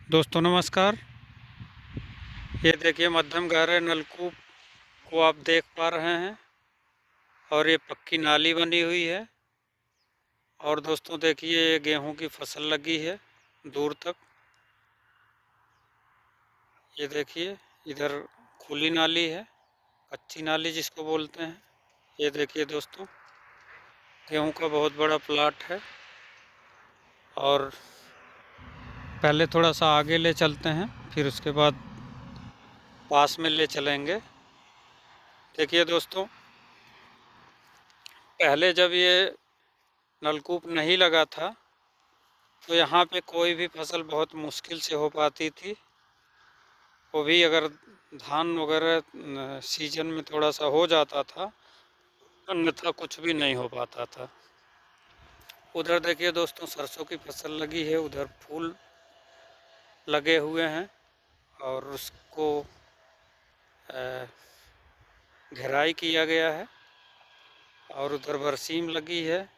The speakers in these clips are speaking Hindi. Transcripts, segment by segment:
दोस्तों नमस्कार। ये देखिए मध्यम गहरे नलकूप को आप देख पा रहे हैं और ये पक्की नाली बनी हुई है। और दोस्तों देखिए ये गेहूं की फसल लगी है दूर तक। ये देखिए इधर खुली नाली है, कच्ची नाली जिसको बोलते हैं। ये देखिए दोस्तों गेहूं का बहुत बड़ा प्लाट है। और पहले थोड़ा सा आगे ले चलते हैं, फिर उसके बाद पास में ले चलेंगे। देखिए दोस्तों, पहले जब ये नलकूप नहीं लगा था तो यहाँ पे कोई भी फसल बहुत मुश्किल से हो पाती थी। वो भी अगर धान वगैरह सीजन में थोड़ा सा हो जाता था, अन्यथा कुछ भी नहीं हो पाता था। उधर देखिए दोस्तों सरसों की फसल लगी है, उधर फूल लगे हुए हैं और उसको घेराई किया गया है। और उधर बरसीम लगी है,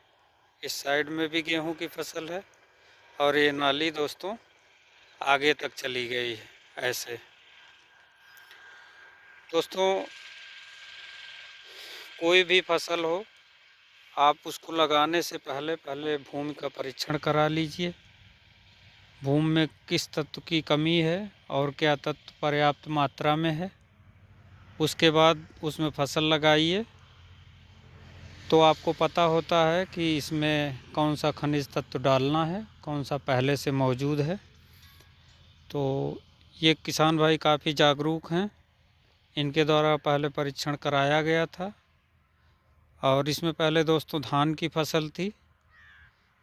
इस साइड में भी गेहूं की फसल है। और ये नाली दोस्तों आगे तक चली गई है। ऐसे दोस्तों कोई भी फसल हो, आप उसको लगाने से पहले भूमि का परीक्षण करा लीजिए। भूमि में किस तत्व की कमी है और क्या तत्व पर्याप्त मात्रा में है, उसके बाद उसमें फसल लगाइए। तो आपको पता होता है कि इसमें कौन सा खनिज तत्व डालना है, कौन सा पहले से मौजूद है। तो ये किसान भाई काफ़ी जागरूक हैं, इनके द्वारा पहले परीक्षण कराया गया था। और इसमें पहले दोस्तों धान की फसल थी।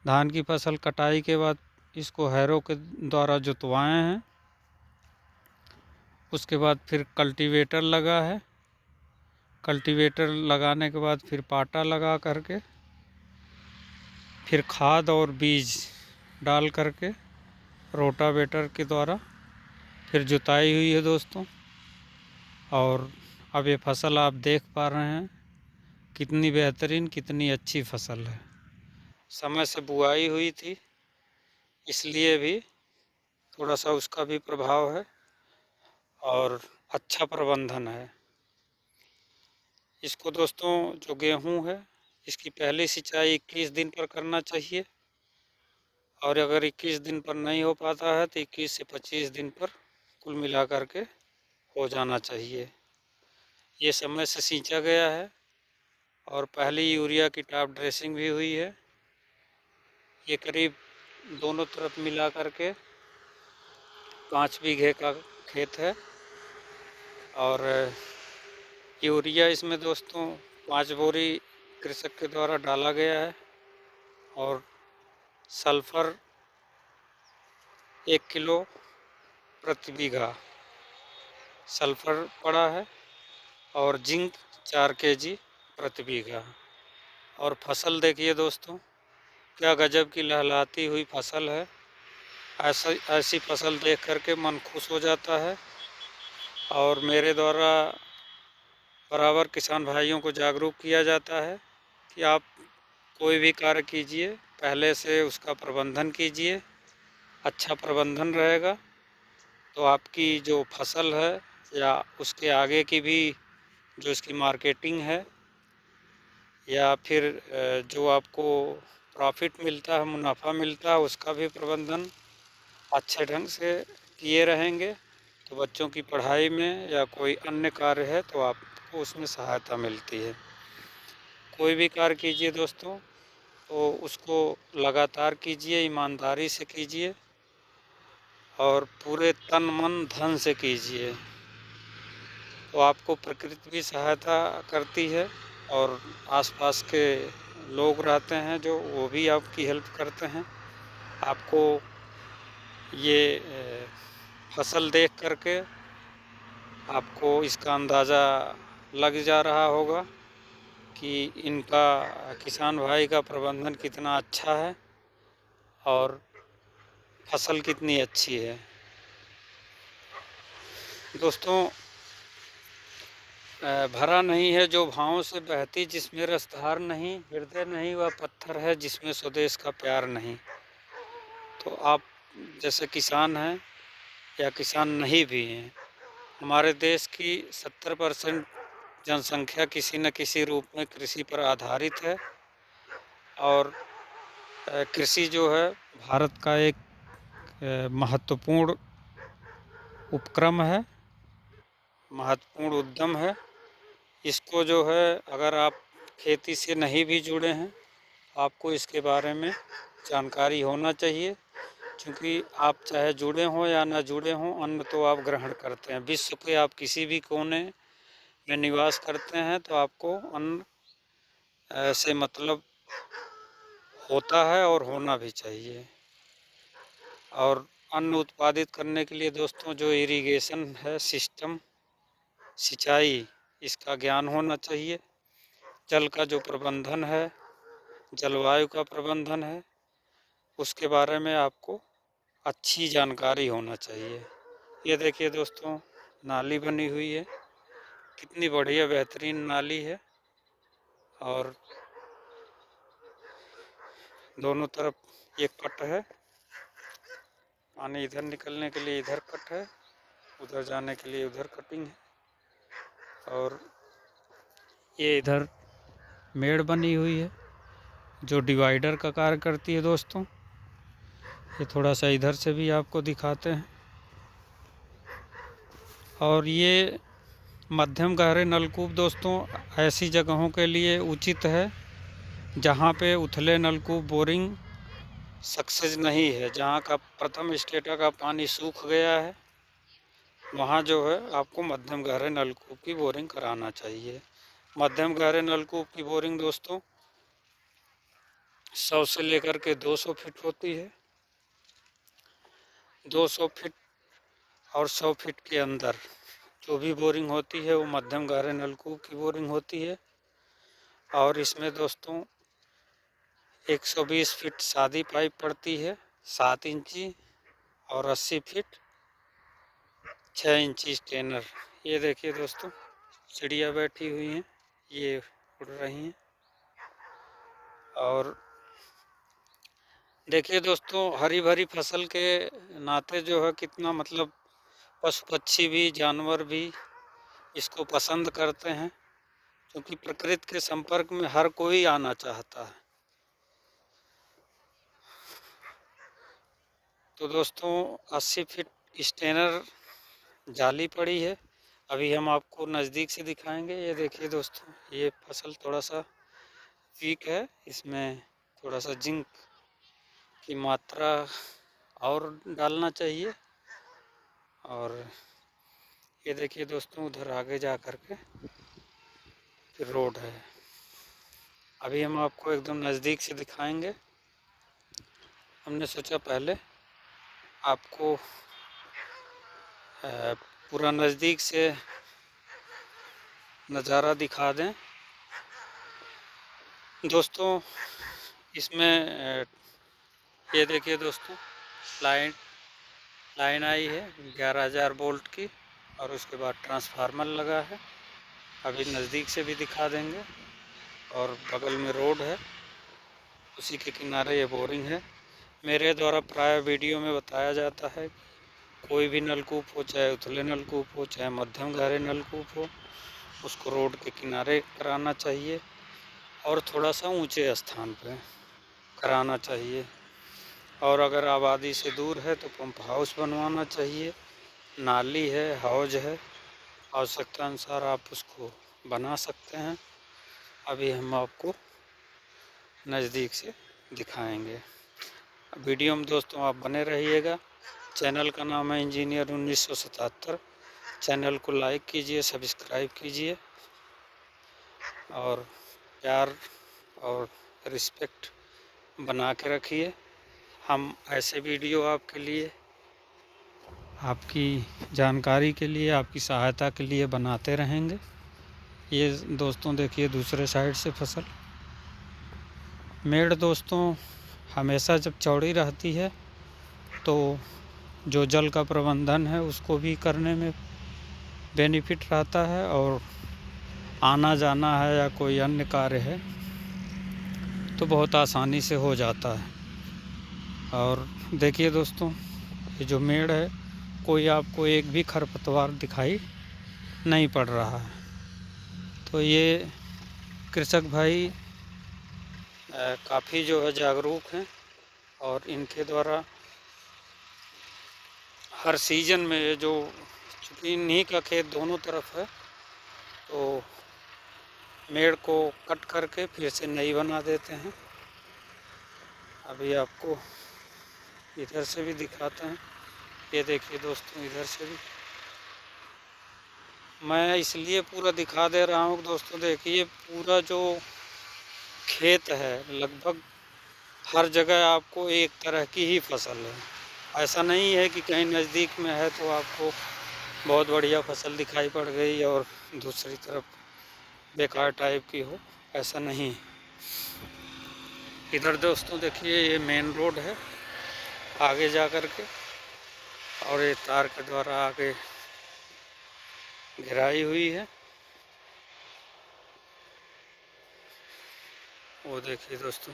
धान की फसल कटाई के बाद इसको हैरों के द्वारा जुतवाए हैं। उसके बाद फिर कल्टीवेटर लगा है। कल्टीवेटर लगाने के बाद फिर पाटा लगा करके फिर खाद और बीज डाल करके रोटावेटर के द्वारा फिर जुताई हुई है दोस्तों। और अब ये फसल आप देख पा रहे हैं कितनी बेहतरीन, कितनी अच्छी फसल है। समय से बुआई हुई थी, इसलिए भी थोड़ा सा उसका भी प्रभाव है और अच्छा प्रबंधन है। इसको दोस्तों जो गेहूं है, इसकी पहली सिंचाई 21 दिन पर करना चाहिए। और अगर 21 दिन पर नहीं हो पाता है तो 21 से 25 दिन पर कुल मिला करके हो जाना चाहिए। ये समय से सींचा गया है और पहली यूरिया की टॉप ड्रेसिंग भी हुई है। ये करीब दोनों तरफ मिला करके 5 बीघे का खेत है। और यूरिया इसमें दोस्तों 5 बोरी कृषक के द्वारा डाला गया है। और सल्फर 1 किलो प्रति बीघा सल्फर पड़ा है। और जिंक 4 केजी प्रति बीघा। और फसल देखिए दोस्तों क्या गजब की लहलहाती हुई फसल है। ऐसी फसल देख करके मन खुश हो जाता है। और मेरे द्वारा बराबर किसान भाइयों को जागरूक किया जाता है कि आप कोई भी कार्य कीजिए पहले से उसका प्रबंधन कीजिए। अच्छा प्रबंधन रहेगा तो आपकी जो फसल है या उसके आगे की भी जो इसकी मार्केटिंग है या फिर जो आपको प्रॉफिट मिलता है, मुनाफा मिलता है, उसका भी प्रबंधन अच्छे ढंग से किए रहेंगे तो बच्चों की पढ़ाई में या कोई अन्य कार्य है तो आपको उसमें सहायता मिलती है। कोई भी कार्य कीजिए दोस्तों तो उसको लगातार कीजिए, ईमानदारी से कीजिए और पूरे तन मन धन से कीजिए। तो आपको प्रकृति भी सहायता करती है और आसपास के लोग रहते हैं जो वो भी आपकी हेल्प करते हैं। आपको ये फसल देख करके आपको इसका अंदाज़ा लग जा रहा होगा कि इनका किसान भाई का प्रबंधन कितना अच्छा है और फसल कितनी अच्छी है। दोस्तों भरा नहीं है जो भावों से बहती, जिसमें रसधार नहीं, हृदय नहीं वह पत्थर है जिसमें स्वदेश का प्यार नहीं। तो आप जैसे किसान हैं या किसान नहीं भी हैं। हमारे देश की 70% जनसंख्या किसी न किसी रूप में कृषि पर आधारित है और कृषि जो है भारत का एक महत्वपूर्ण उपक्रम है, महत्वपूर्ण उद्यम है। इसको जो है अगर आप खेती से नहीं भी जुड़े हैं, आपको इसके बारे में जानकारी होना चाहिए, क्योंकि आप चाहे जुड़े हों या ना जुड़े हों, अन्न तो आप ग्रहण करते हैं। विश्व के आप किसी भी कोने में निवास करते हैं तो आपको अन्न से मतलब होता है और होना भी चाहिए। और अन्न उत्पादित करने के लिए दोस्तों जो इरिगेशन है सिस्टम, सिंचाई, इसका ज्ञान होना चाहिए। जल का जो प्रबंधन है, जलवायु का प्रबंधन है, उसके बारे में आपको अच्छी जानकारी होना चाहिए। ये देखिए दोस्तों, नाली बनी हुई है, कितनी बढ़िया बेहतरीन नाली है और दोनों तरफ ये कट है, पानी इधर निकलने के लिए इधर कट है, उधर जाने के लिए उधर कटिंग है। और ये इधर मेड़ बनी हुई है जो डिवाइडर का कार्य करती है दोस्तों। ये थोड़ा सा इधर से भी आपको दिखाते हैं। और ये मध्यम गहरे नलकूप दोस्तों ऐसी जगहों के लिए उचित है जहाँ पे उथले नलकूप बोरिंग सक्सेस नहीं है, जहाँ का प्रथम स्टेटा का पानी सूख गया है, वहाँ जो है आपको मध्यम गहरे नलकूप की बोरिंग कराना चाहिए। मध्यम गहरे नलकूप की बोरिंग दोस्तों 100 से लेकर के 200 फीट होती है। 200 फीट और 100 फीट के अंदर जो भी बोरिंग होती है वो मध्यम गहरे नलकूप की बोरिंग होती है। और इसमें दोस्तों 120 फीट सादी पाइप पड़ती है 7 इंची और 80 फीट 6 इंची स्टेनर। ये देखिए दोस्तों, चिड़िया बैठी हुई हैं, ये उड़ रही हैं। और देखिए दोस्तों, हरी भरी फसल के नाते जो है कितना मतलब पशु पक्षी भी, जानवर भी इसको पसंद करते हैं, क्योंकि प्रकृति के संपर्क में हर कोई आना चाहता है। तो दोस्तों 80 फीट स्टेनर जाली पड़ी है, अभी हम आपको नज़दीक से दिखाएंगे। ये देखिए दोस्तों, ये फसल थोड़ा सा वीक है, इसमें थोड़ा सा जिंक की मात्रा और डालना चाहिए। और ये देखिए दोस्तों, उधर आगे जा कर के फिर रोड है, अभी हम आपको एकदम नज़दीक से दिखाएंगे। हमने सोचा पहले आपको पूरा नज़दीक से नज़ारा दिखा दें। दोस्तों इसमें ये देखिए दोस्तों, लाइन आई है 11,000 वोल्ट की और उसके बाद ट्रांसफार्मर लगा है, अभी नज़दीक से भी दिखा देंगे। और बगल में रोड है, उसी के किनारे ये बोरिंग है। मेरे द्वारा प्राय वीडियो में बताया जाता है कोई भी नलकूप हो, चाहे उथले नलकूप हो, चाहे मध्यम गहरे नलकूप हो, उसको रोड के किनारे कराना चाहिए और थोड़ा सा ऊंचे स्थान पर कराना चाहिए। और अगर आबादी से दूर है तो पंप हाउस बनवाना चाहिए। नाली है, हौज है, आवश्यकता अनुसार आप उसको बना सकते हैं। अभी हम आपको नज़दीक से दिखाएंगे। वीडियो में दोस्तों आप बने रहिएगा। चैनल का नाम है इंजीनियर 1977। चैनल को लाइक कीजिए, सब्सक्राइब कीजिए और प्यार और रिस्पेक्ट बना के रखिए। हम ऐसे वीडियो आपके लिए, आपकी जानकारी के लिए, आपकी सहायता के लिए बनाते रहेंगे। ये दोस्तों देखिए दूसरे साइड से फसल। मेड़ दोस्तों हमेशा जब चौड़ी रहती है तो जो जल का प्रबंधन है उसको भी करने में बेनिफिट रहता है, और आना जाना है या कोई अन्य कार्य है तो बहुत आसानी से हो जाता है। और देखिए दोस्तों, ये जो मेड़ है कोई आपको एक भी खरपतवार दिखाई नहीं पड़ रहा है। तो ये कृषक भाई काफ़ी जो है जागरूक हैं, और इनके द्वारा हर सीजन में ये जो, चूँकि इन्हीं का खेत दोनों तरफ है, तो मेड़ को कट करके फिर से नई बना देते हैं। अभी आपको इधर से भी दिखाते हैं। ये देखिए दोस्तों, इधर से भी मैं इसलिए पूरा दिखा दे रहा हूँ दोस्तों। देखिए पूरा जो खेत है, लगभग हर जगह आपको एक तरह की ही फसल है। ऐसा नहीं है कि कहीं नज़दीक में है तो आपको बहुत बढ़िया फसल दिखाई पड़ गई और दूसरी तरफ बेकार टाइप की हो, ऐसा नहीं। इधर दोस्तों देखिए, ये मेन रोड है आगे जा कर के, और ये तार के द्वारा आगे घेराई हुई है। वो देखिए दोस्तों,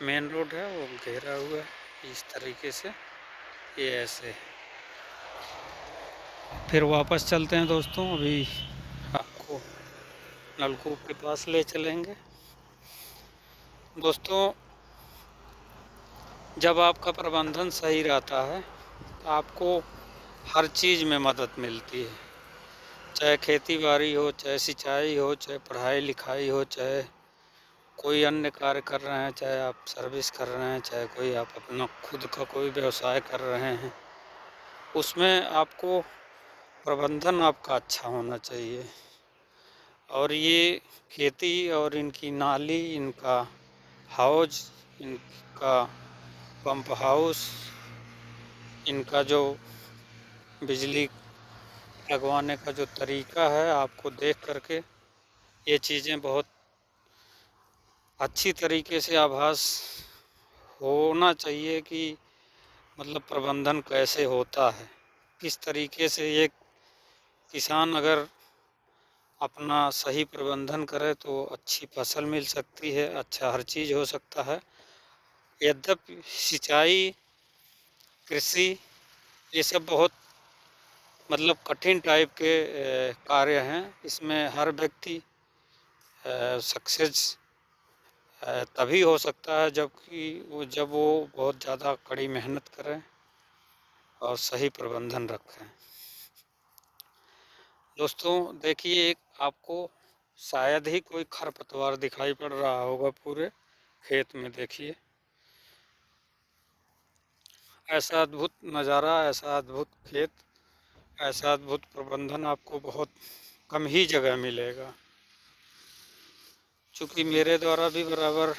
मेन रोड है, वो घेरा हुआ है इस तरीके से। ये ऐसे फिर वापस चलते हैं दोस्तों। अभी आपको नलकूप के पास ले चलेंगे। दोस्तों, जब आपका प्रबंधन सही रहता है तो आपको हर चीज़ में मदद मिलती है, चाहे खेती बाड़ी हो, चाहे सिंचाई हो, चाहे पढ़ाई लिखाई हो, चाहे कोई अन्य कार्य कर रहे हैं, चाहे आप सर्विस कर रहे हैं, चाहे कोई आप अपना खुद का कोई व्यवसाय कर रहे हैं, उसमें आपको प्रबंधन आपका अच्छा होना चाहिए। और ये खेती और इनकी नाली, इनका हाउज, इनका पंप हाउस, इनका जो बिजली लगवाने का जो तरीका है, आपको देख करके ये चीज़ें बहुत अच्छी तरीके से आभास होना चाहिए कि मतलब प्रबंधन कैसे होता है, किस तरीके से एक किसान अगर अपना सही प्रबंधन करे तो अच्छी फसल मिल सकती है, अच्छा हर चीज़ हो सकता है। यद्यपि सिंचाई, कृषि, ये सब बहुत मतलब कठिन टाइप के कार्य हैं। इसमें हर व्यक्ति सक्सेस तभी हो सकता है जब वो बहुत ज़्यादा कड़ी मेहनत करें और सही प्रबंधन रखें। दोस्तों देखिए, एक आपको शायद ही कोई खरपतवार दिखाई पड़ रहा होगा पूरे खेत में। देखिए ऐसा अद्भुत नज़ारा, ऐसा अद्भुत खेत, ऐसा अद्भुत प्रबंधन आपको बहुत कम ही जगह मिलेगा। चूँकि मेरे द्वारा भी बराबर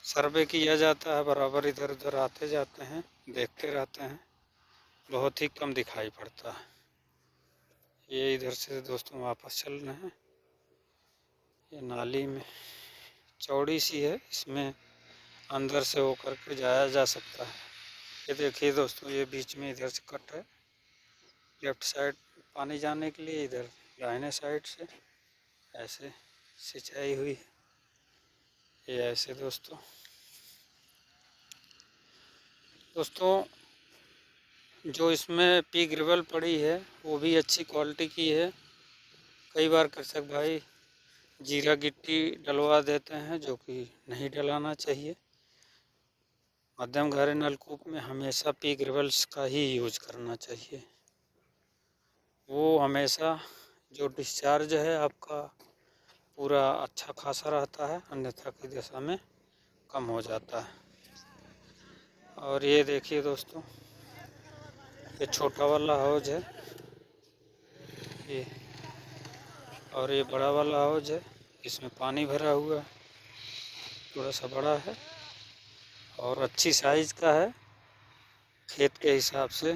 सर्वे किया जाता है, बराबर इधर उधर आते जाते हैं, देखते रहते हैं, बहुत ही कम दिखाई पड़ता है। ये इधर से दोस्तों वापस चल रहे हैं। ये नाली में चौड़ी सी है, इसमें अंदर से होकर के जाया जा सकता है। ये देखिए दोस्तों, ये बीच में इधर से कट है, लेफ्ट साइड पानी जाने के लिए, इधर दाहिने साइड से ऐसे सिंचाई हुई है। ये ऐसे दोस्तों जो इसमें पी ग्रेवल पड़ी है वो भी अच्छी क्वालिटी की है। कई बार कृषक भाई जीरा गिट्टी डलवा देते हैं, जो कि नहीं डलाना चाहिए। मध्यम गहरे नलकूप में हमेशा पी ग्रेवल्स का ही यूज करना चाहिए। वो हमेशा जो डिस्चार्ज है आपका पूरा अच्छा खासा रहता है, अन्यथा की दशा में कम हो जाता है। और ये देखिए दोस्तों, ये छोटा वाला हाउज है ये, और ये बड़ा वाला हाउज है, इसमें पानी भरा हुआ है, थोड़ा सा बड़ा है और अच्छी साइज का है, खेत के हिसाब से,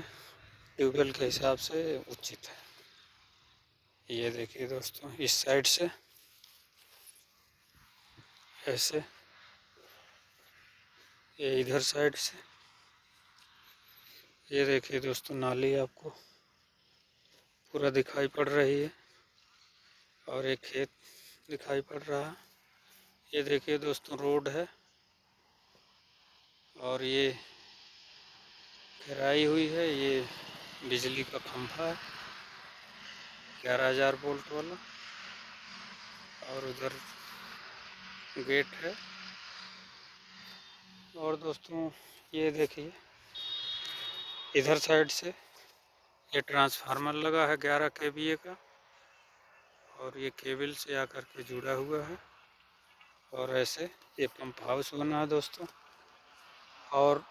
ट्यूबवेल के हिसाब से उचित है। ये देखिए दोस्तों, इस साइड से ऐसे, ये इधर साइड से, ये देखिए दोस्तों नाली आपको पूरा दिखाई पड़ रही है, और एक खेत दिखाई पड़ रहा है। ये देखिए दोस्तों रोड है, और ये घेराई हुई है, ये बिजली का खंभा है 11,000 वोल्ट वाला, और उधर गेट है। और दोस्तों ये देखिए इधर साइड से ये ट्रांसफार्मर लगा है 11 kVA का, और ये केबल से आकर के जुड़ा हुआ है, और ऐसे ये पंप हाउस बना है दोस्तों। और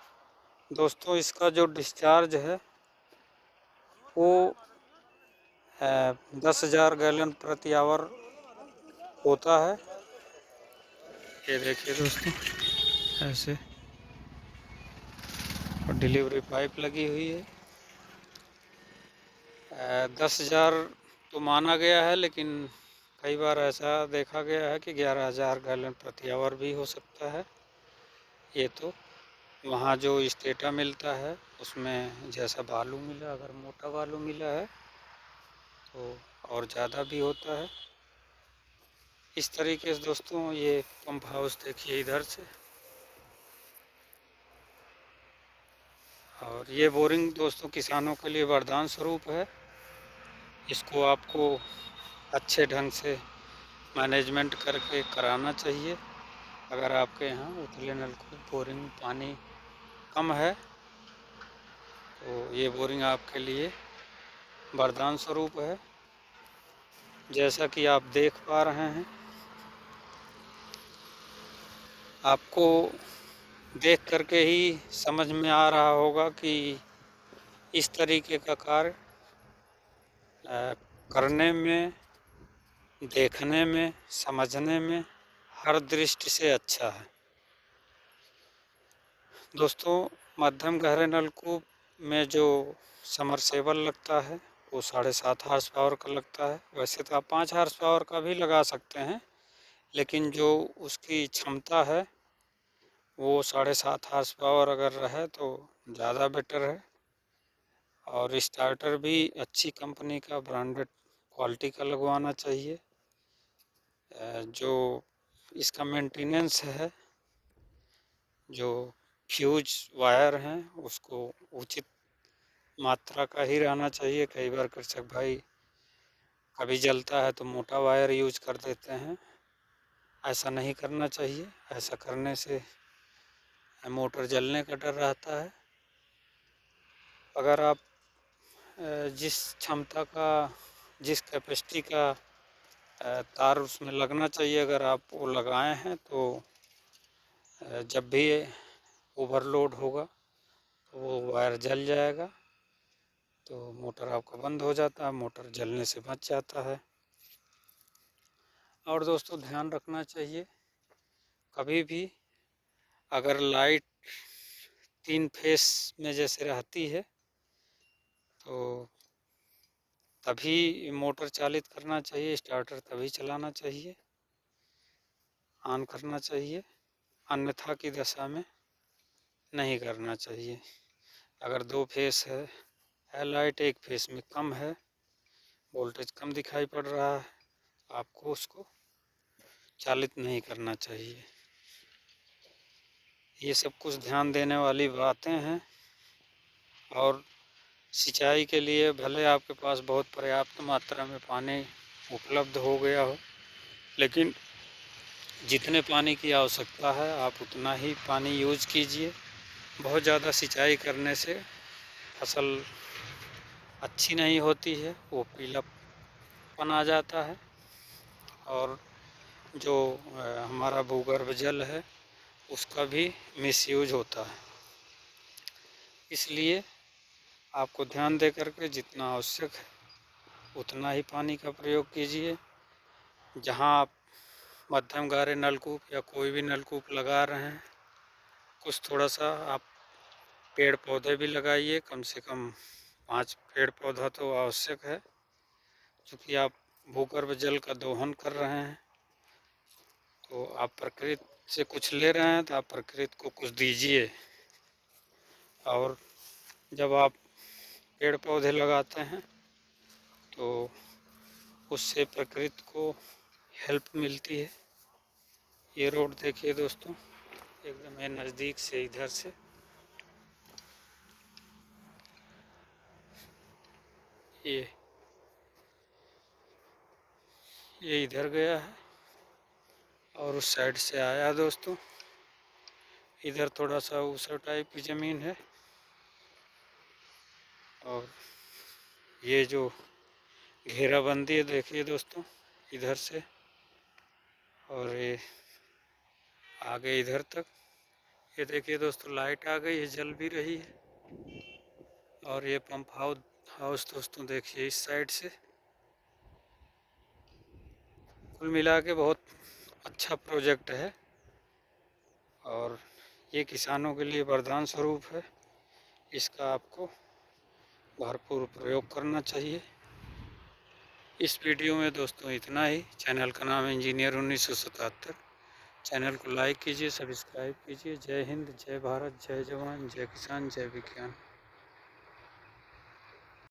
दोस्तों इसका जो डिस्चार्ज है वो 10,000 गैलन प्रति आवर होता है। ये देखिए दोस्तों ऐसे, और डिलीवरी पाइप लगी हुई है। 10,000 तो माना गया है, लेकिन कई बार ऐसा देखा गया है कि 11,000 गैलन प्रति आवर भी हो सकता है। ये तो वहाँ जो स्टेटा मिलता है उसमें जैसा बालू मिला, अगर मोटा बालू मिला है तो और ज़्यादा भी होता है। इस तरीके से दोस्तों ये पंप हाउस देखिए इधर से, और ये बोरिंग दोस्तों किसानों के लिए वरदान स्वरूप है। इसको आपको अच्छे ढंग से मैनेजमेंट करके कराना चाहिए। अगर आपके यहाँ उतले नलकूप बोरिंग पानी कम है तो ये बोरिंग आपके लिए वरदान स्वरूप है। जैसा कि आप देख पा रहे हैं, आपको देख करके ही समझ में आ रहा होगा कि इस तरीके का कार्य करने में, देखने में, समझने में हर दृष्टि से अच्छा है। दोस्तों मध्यम गहरे नलकूप में जो समरसेबल लगता है वो 7.5 हार्स पावर का लगता है। वैसे तो आप 5 हार्स पावर का भी लगा सकते हैं, लेकिन जो उसकी क्षमता है वो 7.5 हार्स पावर अगर रहे तो ज़्यादा बेटर है। और स्टार्टर भी अच्छी कंपनी का ब्रांडेड क्वालिटी का लगवाना चाहिए। जो इसका मेंटेनेंस है, जो फ्यूज वायर हैं उसको उचित मात्रा का ही रहना चाहिए। कई बार कृषक भाई कभी जलता है तो मोटा वायर यूज कर देते हैं, ऐसा नहीं करना चाहिए। ऐसा करने से मोटर जलने का डर रहता है। अगर आप जिस क्षमता का, जिस कैपेसिटी का तार उसमें लगना चाहिए, अगर आप वो लगाए हैं तो जब भी ओवरलोड होगा तो वो वायर जल जाएगा, तो मोटर आपका बंद हो जाता है, मोटर जलने से बच जाता है। और दोस्तों ध्यान रखना चाहिए, कभी भी अगर लाइट 3 फेस में जैसे रहती है तो तभी मोटर चालित करना चाहिए, स्टार्टर तभी चलाना चाहिए, ऑन करना चाहिए, अन्यथा की दशा में नहीं करना चाहिए। अगर 2 फेस है लाइट, एक फेस में कम है, वोल्टेज कम दिखाई पड़ रहा है, आपको उसको चालित नहीं करना चाहिए। ये सब कुछ ध्यान देने वाली बातें हैं। और सिंचाई के लिए भले आपके पास बहुत पर्याप्त मात्रा में पानी उपलब्ध हो गया हो, लेकिन जितने पानी की आवश्यकता है आप उतना ही पानी यूज कीजिए। बहुत ज़्यादा सिंचाई करने से फसल अच्छी नहीं होती है, वो पीलापन आ जाता है, और जो हमारा भूगर्भ जल है उसका भी मिसयूज होता है। इसलिए आपको ध्यान दे करके जितना आवश्यक है उतना ही पानी का प्रयोग कीजिए। जहाँ आप मध्यम गहरे नलकूप या कोई भी नलकूप लगा रहे हैं, कुछ थोड़ा सा आप पेड़ पौधे भी लगाइए, कम से कम 5 पेड़ पौधा तो आवश्यक है। क्योंकि आप भूगर्भ जल का दोहन कर रहे हैं तो आप प्रकृति से कुछ ले रहे हैं, तो आप प्रकृति को कुछ दीजिए। और जब आप पेड़ पौधे लगाते हैं तो उससे प्रकृति को हेल्प मिलती है। ये रोड देखिए दोस्तों एकदम नज़दीक से, इधर से ये इधर गया है और उस साइड से आया दोस्तों। इधर थोड़ा सा ऊसर टाइप की ज़मीन है और ये जो घेराबंदी है देखिए दोस्तों इधर से और ये आगे इधर तक। ये देखिए दोस्तों लाइट आ गई है, जल भी रही है। और ये पंप हाउस दोस्तों देखिए इस साइड से। कुल मिला के बहुत अच्छा प्रोजेक्ट है और ये किसानों के लिए वरदान स्वरूप है। इसका आपको भरपूर प्रयोग करना चाहिए। इस वीडियो में दोस्तों इतना ही। चैनल का नाम इंजीनियर 1977। चैनल को लाइक कीजिए, सब्सक्राइब कीजिए। जय हिंद, जय भारत, जय जवान, जय किसान, जय विज्ञान।